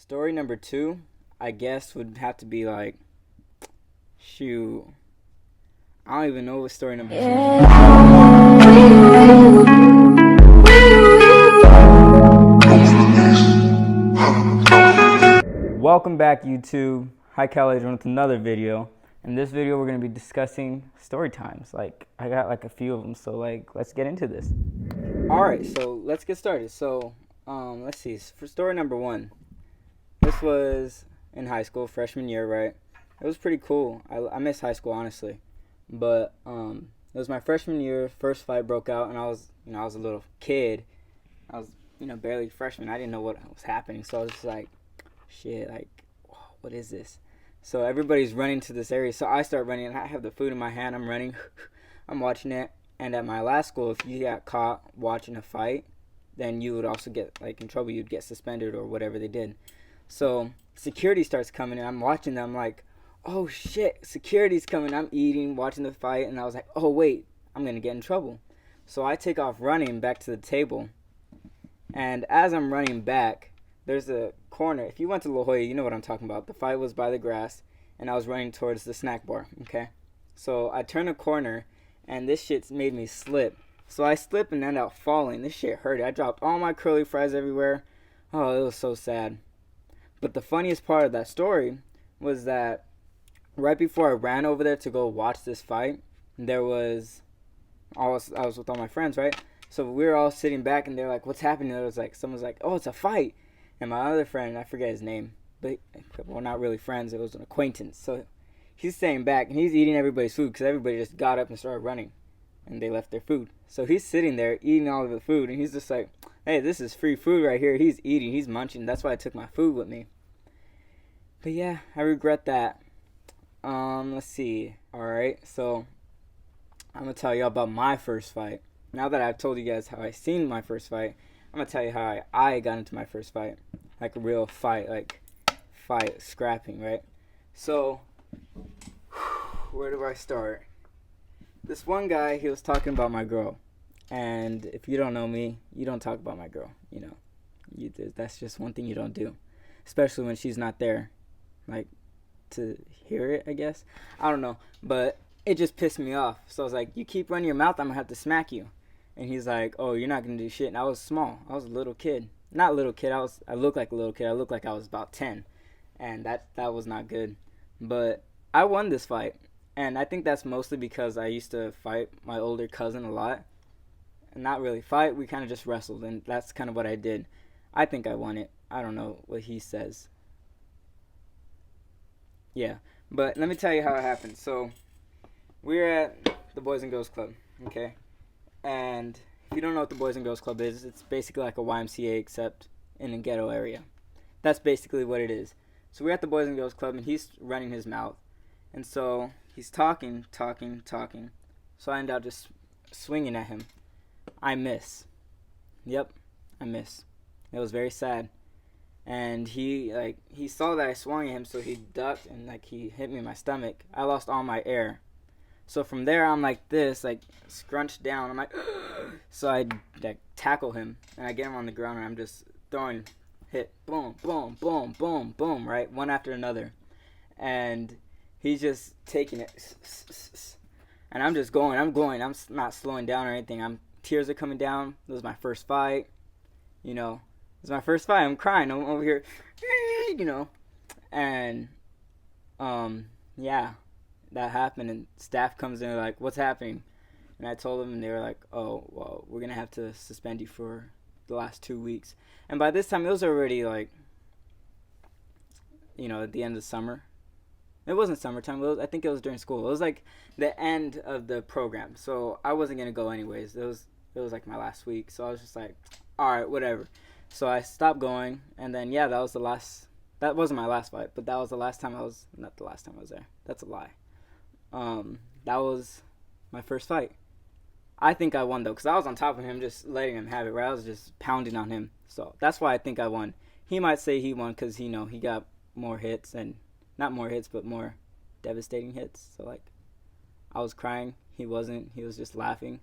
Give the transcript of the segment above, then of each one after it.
Story number two, I guess, would have to be like, shoot, I don't even know what story number two. Welcome back, YouTube. Hi, Cal Adrian with another video. In this video, we're going to be discussing story times. Like, I got like a few of them, so like, let's get into this. All right, so let's get started. So, let's see. For story number one, this was in high school, freshman year, right? It was pretty cool. I miss high school, honestly. But it was my freshman year. First fight broke out, and I was a little kid. I was, barely freshman. I didn't know what was happening, so I was just like, shit, like, what is this? So everybody's running to this area, so I start running, and I have the food in my hand. I'm running. I'm watching it. And at my last school, if you got caught watching a fight, then you would also get, like, in trouble. You'd get suspended or whatever they did. So security starts coming, and I'm watching them like, oh shit, security's coming. I'm eating, watching the fight, and I was like, oh wait, I'm gonna get in trouble. So I take off running back to the table, and as I'm running back, there's a corner. If you went to La Jolla, you know what I'm talking about. The fight was by the grass, and I was running towards the snack bar, okay? So I turn a corner, and this shit's made me slip. So I slip and end up falling. This shit hurt. I dropped all my curly fries everywhere. Oh, it was so sad. But the funniest part of that story was that right before I ran over there to go watch this fight, I was with all my friends, right? So we were all sitting back, and they're like, what's happening? And it was like, someone's like, oh, it's a fight. And my other friend, I forget his name, but we're not really friends. It was an acquaintance. So he's staying back, and he's eating everybody's food because everybody just got up and started running, and they left their food. So he's sitting there eating all of the food, and he's just like, hey, this is free food right here. He's eating, he's munching. That's why I took my food with me. But yeah, I regret that. Let's see. Alright, so I'm going to tell you about my first fight. Now that I've told you guys how I seen my first fight, I'm going to tell you how I got into my first fight. Like a real fight, scrapping, right? So, where do I start? This one guy, he was talking about my girl. And if you don't know me, you don't talk about my girl, that's just one thing you don't do. Especially when she's not there. Like, to hear it, I guess. I don't know. But it just pissed me off. So I was like, you keep running your mouth, I'm going to have to smack you. And he's like, oh, you're not going to do shit. And I was small. I was a little kid. Not a little kid. I looked like a little kid. I looked like I was about 10. And that was not good. But I won this fight. And I think that's mostly because I used to fight my older cousin a lot. And not really fight. We kind of just wrestled. And that's kind of what I did. I think I won it. I don't know what he says. Yeah, but let me tell you how it happened. So, we're at the Boys and Girls Club, okay? And if you don't know what the Boys and Girls Club is, it's basically like a YMCA except in a ghetto area. That's basically what it is. So we're at the Boys and Girls Club, and he's running his mouth. And so he's talking. So I end up just swinging at him. I miss. Yep, I miss. It was very sad. And he saw that I swung at him, so he ducked and he hit me in my stomach. I lost all my air. So from there I'm like this, scrunched down. I'm like, so I tackle him, and I get him on the ground, and I'm just throwing hit, boom, boom, boom, boom, boom, right, one after another. And he's just taking it, and I'm just going. I'm not slowing down or anything. Tears are coming down. It was my first fight, It's my first fight. I'm crying. I'm over here, and yeah, that happened. And staff comes in, like, what's happening? And I told them, and they were like, oh, well, we're gonna have to suspend you for the last 2 weeks. And by this time, it was already at the end of summer. It wasn't summertime. I think it was during school. It was like the end of the program, so I wasn't gonna go anyways. It was like my last week, so I was just like, all right, whatever. So I stopped going, and then, yeah, that wasn't my last fight, but that was the last time not the last time I was there. That's a lie. That was my first fight. I think I won, though, because I was on top of him, just letting him have it, right? I was just pounding on him. So that's why I think I won. He might say he won because, he got more hits, and not more hits, but more devastating hits. So, I was crying. He wasn't. He was just laughing.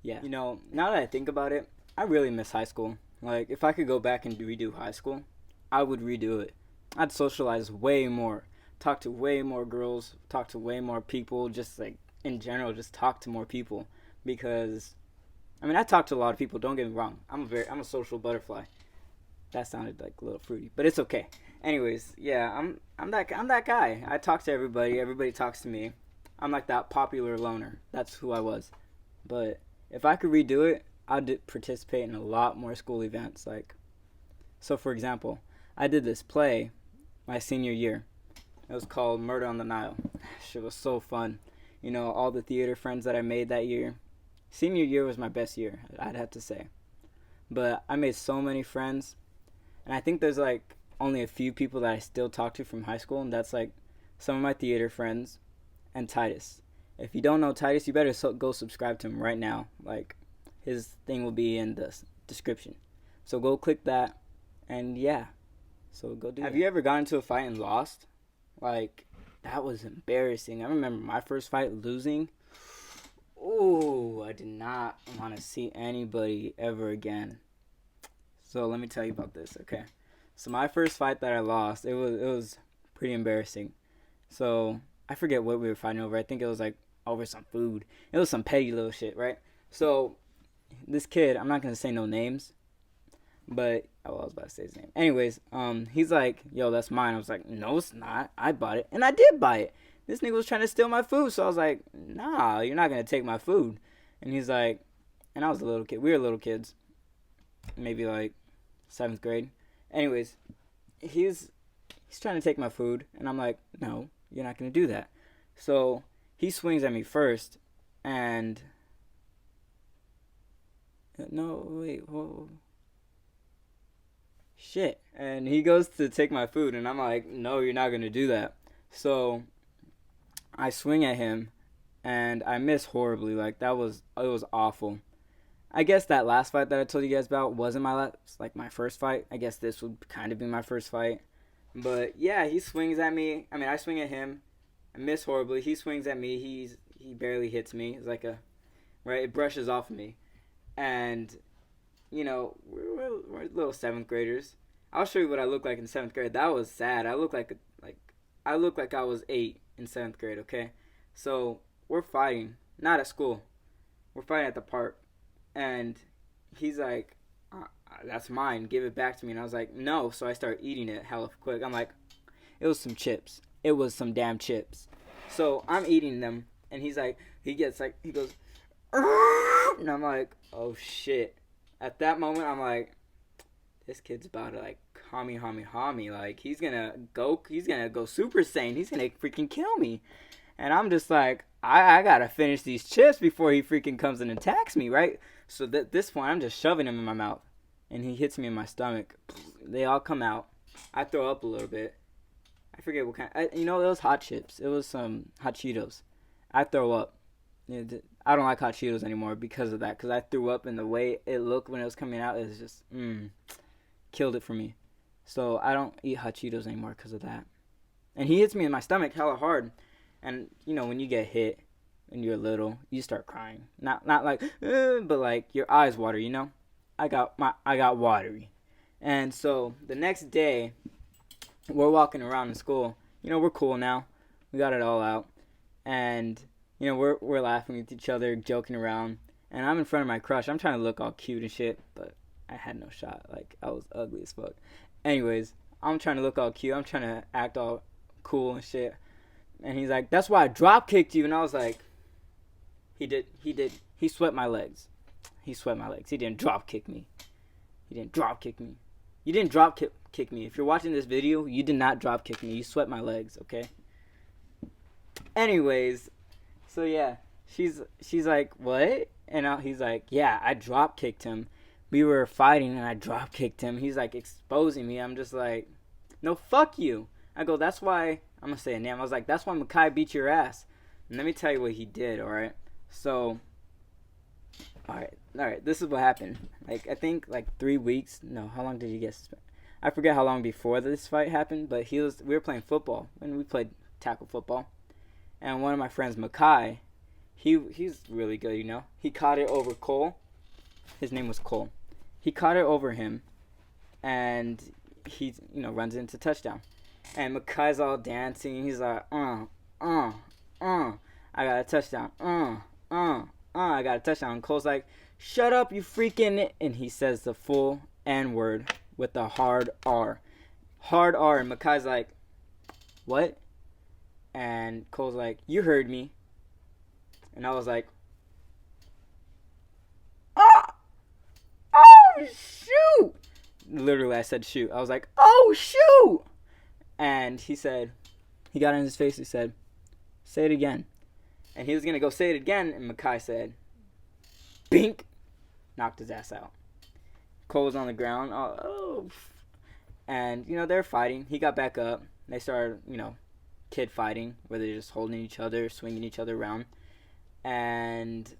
Yeah. Now that I think about it, I really miss high school. Like, if I could go back and redo high school, I would redo it. I'd socialize way more, talk to way more girls, talk to way more people, just like in general, just talk to more people. Because, I mean, I talk to a lot of people. Don't get me wrong. I'm a social butterfly. That sounded like a little fruity, but it's okay. Anyways, yeah, I'm that guy. I talk to everybody. Everybody talks to me. I'm like that popular loner. That's who I was. But if I could redo it, I'd participate in a lot more school events. Like, so for example, I did this play my senior year. It was called Murder on the Nile. Shit was so fun. You know, all the theater friends that I made that year. Senior year was my best year, I'd have to say. But I made so many friends. And I think there's like only a few people that I still talk to from high school. And that's like some of my theater friends and Titus. If you don't know Titus, you better go subscribe to him right now. Like, his thing will be in the description. So go click that. And yeah. So go do that. Have you ever gotten into a fight and lost? Like, that was embarrassing. I remember my first fight losing. Ooh, I did not want to see anybody ever again. So let me tell you about this, okay? So my first fight that I lost, it was pretty embarrassing. So I forget what we were fighting over. I think it was like over some food. It was some petty little shit, right? So this kid, I'm not gonna say no names, but I was about to say his name. Anyways, he's like, "Yo, that's mine." I was like, "No, it's not. I bought it, and I did buy it." This nigga was trying to steal my food, so I was like, "Nah, you're not gonna take my food." And he's like, and I was a little kid. We were little kids, maybe like 7th grade. Anyways, he's trying to take my food, and I'm like, "No, you're not gonna do that." So he swings at me first, and no, wait, whoa. Shit. And he goes to take my food, and I'm like, "No, you're not gonna do that." So I swing at him, and I miss horribly. Like, it was awful. I guess that last fight that I told you guys about wasn't my first fight. I guess this would kind of be my first fight. But yeah, he swings at me. I mean, I swing at him. I miss horribly. He swings at me. He barely hits me. It's like right, it brushes off of me. And, you know, we're little 7th graders. I'll show you what I look like in 7th grade. That was sad. I look like I was 8 in 7th grade, okay? So we're fighting. Not at school. We're fighting at the park. And he's like, "That's mine. Give it back to me." And I was like, "No." So I start eating it hella quick. I'm like, it was some chips. It was some damn chips. So I'm eating them. And he goes, and I'm like, oh shit. At that moment, I'm like, this kid's about to like hami. Like, he's gonna go Super Saiyan. He's gonna freaking kill me. And I'm just like, I gotta finish these chips before he freaking comes and attacks me, right? So at this point, I'm just shoving him in my mouth. And he hits me in my stomach. They all come out. I throw up a little bit. I forget what kind. It was hot chips. It was some hot Cheetos. I throw up. I don't like hot Cheetos anymore because of that. Because I threw up, and the way it looked when it was coming out is just, killed it for me. So I don't eat hot Cheetos anymore because of that. And he hits me in my stomach hella hard. And, you know, when you get hit and you're little, you start crying. Not like, but like your eyes water, you know? I got watery. And so the next day, we're walking around in school. You know, we're cool now. We got it all out. And, you know, we're laughing with each other, joking around. And I'm in front of my crush. I'm trying to look all cute and shit, but I had no shot. Like, I was ugly as fuck. Anyways, I'm trying to look all cute. I'm trying to act all cool and shit. And he's like, "That's why I drop kicked you." And I was like, he swept my legs. He didn't drop kick me. You didn't drop kick me. If you're watching this video, you did not drop kick me. You swept my legs, okay? Anyways, so yeah, she's like, "What?" And he's like, "Yeah, I drop kicked him. We were fighting and I drop kicked him." He's like exposing me. I'm just like, "No, fuck you." I go, "That's why," I'm going to say a name. I was like, "That's why Makai beat your ass." And let me tell you what he did, alright? So, alright, this is what happened. Like, I think, 3 weeks. No, how long did he get suspended? I forget how long before this fight happened, but we were playing football, and we played tackle football. And one of my friends, Makai, he's really good, you know? He caught it over Cole. His name was Cole. he caught it over him, and he, runs into touchdown. And Makai's all dancing. He's like, I got a touchdown. I got a touchdown. And Cole's like, shut up, you freaking. And he says the full N word with the hard R. Hard R. And Makai's like, what? And Cole's like, you heard me. And I was like, oh shoot. Literally, I said shoot. I was like, oh shoot. And he got in his face. He said, say it again. And he was going to go say it again. And Makai said, bink. Knocked his ass out. Cole was on the ground. And, they're fighting. He got back up. They started, kid fighting, where they're just holding each other, swinging each other around. And,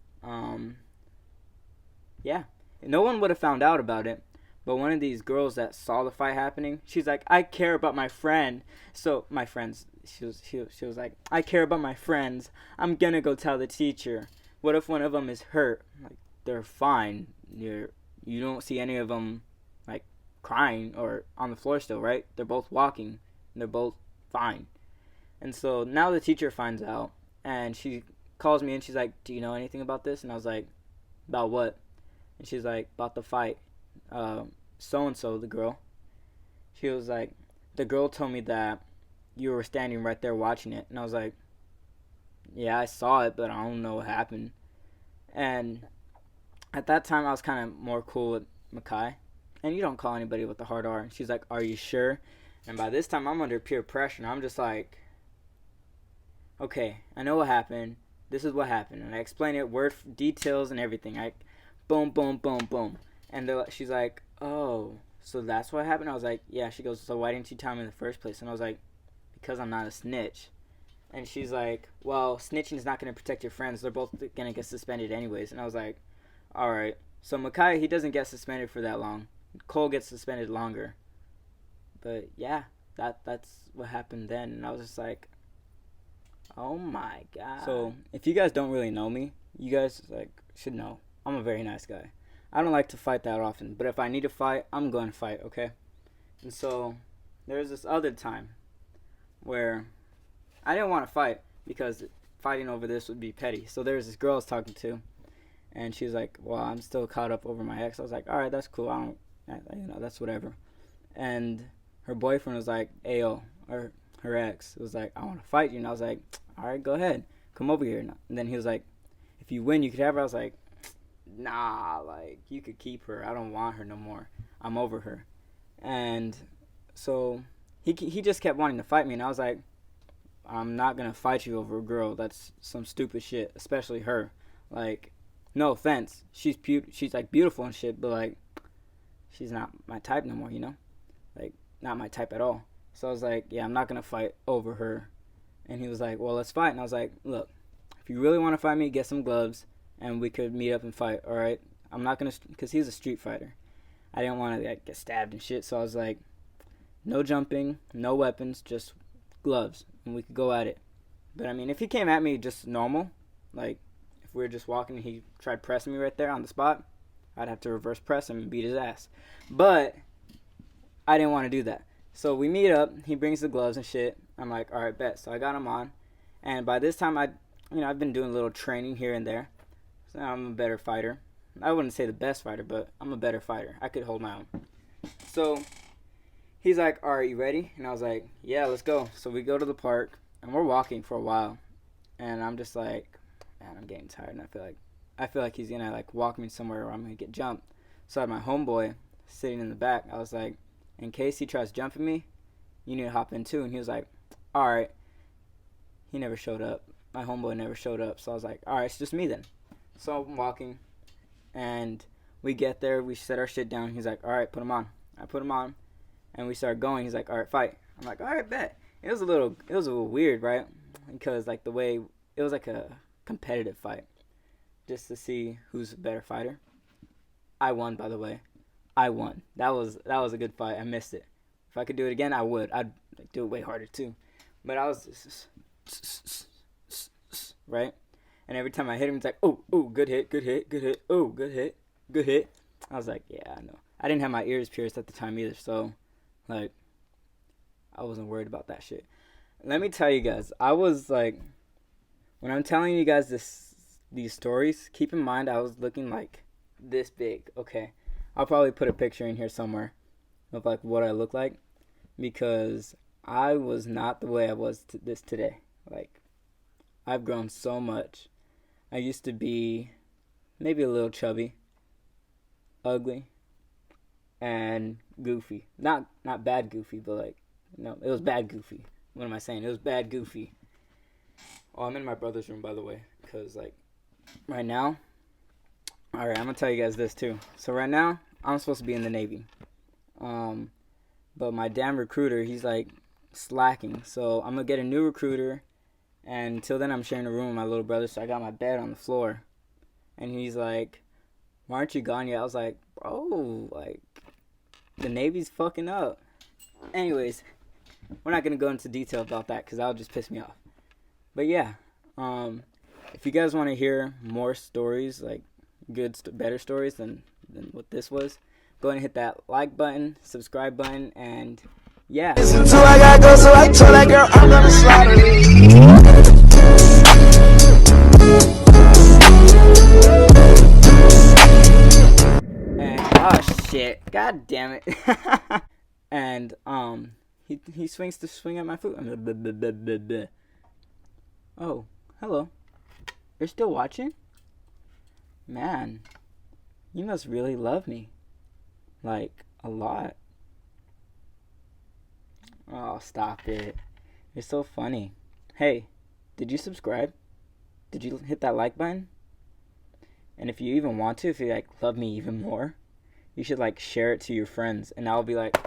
yeah. No one would have found out about it. But one of these girls that saw the fight happening, she's like, I care about my friend. So, my friends, she was like, I care about my friends. I'm going to go tell the teacher. What if one of them is hurt? Like, they're fine. You don't see any of them, like, crying or on the floor still, right? They're both walking. And they're both fine. And so now the teacher finds out. And she calls me and she's like, do you know anything about this? And I was like, about what? And she's like, about the fight. So-and-so, the girl, she was like, the girl told me that you were standing right there watching it. And I was like, yeah, I saw it, but I don't know what happened. And at that time, I was kind of more cool with Makai. And you don't call anybody with the hard R. And she's like, are you sure? And by this time, I'm under peer pressure. And I'm just like, okay, I know what happened. This is what happened. And I explain it, word, details, and everything. Boom, boom, boom, boom. And she's like, oh, so that's what happened? I was like, yeah. She goes, so why didn't you tell me in the first place? And I was like, because I'm not a snitch. And she's like, well, snitching is not going to protect your friends. They're both going to get suspended anyways. And I was like, all right. So Makai, he doesn't get suspended for that long. Cole gets suspended longer. But yeah, that's what happened then. And I was just like, oh my God. So if you guys don't really know me, you guys should know I'm a very nice guy. I don't like to fight that often, but if I need to fight, I'm going to fight, okay? And so there's this other time where I didn't want to fight because fighting over this would be petty. So there's this girl I was talking to, and she's like, well, I'm still caught up over my ex. I was like, all right, that's cool. That's whatever. And her boyfriend was like, ayo, or her ex was like, I want to fight you. And I was like, all right, go ahead. Come over here. And then he was like, if you win, you could have her. I was like, nah, you could keep her. I don't want her no more. I'm over her. And so he just kept wanting to fight me, and I was like, I'm not gonna fight you over a girl. That's some stupid shit, especially her. No offense, she's beautiful and shit, but she's not my type no more, not my type at all. So I was like, yeah, I'm not gonna fight over her. And he was like, well, let's fight. And I was like, look, if you really want to fight me, get some gloves and we could meet up and fight, all right? I'm not going to, because he's a street fighter. I didn't want to get stabbed and shit, so I was like, no jumping, no weapons, just gloves, and we could go at it. But, I mean, if he came at me just normal, if we were just walking and he tried pressing me right there on the spot, I'd have to reverse press him and beat his ass. But I didn't want to do that. So we meet up, he brings the gloves and shit. I'm like, all right, bet. So I got him on, and by this time, I've been doing a little training here and there. So I'm a better fighter. I wouldn't say the best fighter, but I'm a better fighter. I could hold my own. So he's like, all right, you ready? And I was like, yeah, let's go. So we go to the park, and we're walking for a while. And I'm just like, man, I'm getting tired. And I feel like he's going to walk me somewhere where I'm going to get jumped. So I had my homeboy sitting in the back. I was like, in case he tries jumping me, you need to hop in too. And he was like, all right. He never showed up. My homeboy never showed up. So I was like, all right, it's just me then. So I'm walking, and we get there. We set our shit down. He's like, all right, put him on. I put him on, and we start going. He's like, all right, fight. I'm like, all right, bet. It was a little weird, right? Because the way it was a competitive fight, just to see who's a better fighter. I won, by the way. I won. That was a good fight. I missed it. If I could do it again, I would. I'd do it way harder too. But I was right. And every time I hit him, it's like, oh, good hit, good hit, good hit, oh, good hit, good hit. I was like, yeah, I know. I didn't have my ears pierced at the time either, so like I wasn't worried about that shit. Let me tell you guys, I was like, when I'm telling you guys these stories, keep in mind I was looking like this big. Okay, I'll probably put a picture in here somewhere of like what I look like, because I was not the way I was today. Like, I've grown so much. I used to be maybe a little chubby, ugly, and goofy. Not bad goofy, but like, no, it was bad goofy. What am I saying? It was bad goofy. Oh, I'm in my brother's room, by the way, because like right now, all right, I'm gonna tell you guys this too. So right now, I'm supposed to be in the Navy, but my damn recruiter, he's like slacking. So I'm gonna get a new recruiter, and until then, I'm sharing a room with my little brother. So I got my bed on the floor, and he's like, "Why aren't you gone yet?" I was like, "Bro, like the Navy's fucking up." Anyways, we're not gonna go into detail about that because that'll just piss me off. But yeah, if you guys want to hear more stories, like better stories than what this was, go ahead and hit that like button, subscribe button, and yeah. Listen to I gotta go, so I told that girl I'm gonna slaughter And oh shit, god damn it. And he swings to swing at my foot. Oh, hello. You're still watching? Man, you must really love me. Like, a lot. Oh, stop it. You're so funny. Hey, did you subscribe? Did you hit that like button? And if you even want to, if you like love me even more, you should like share it to your friends, and I'll be like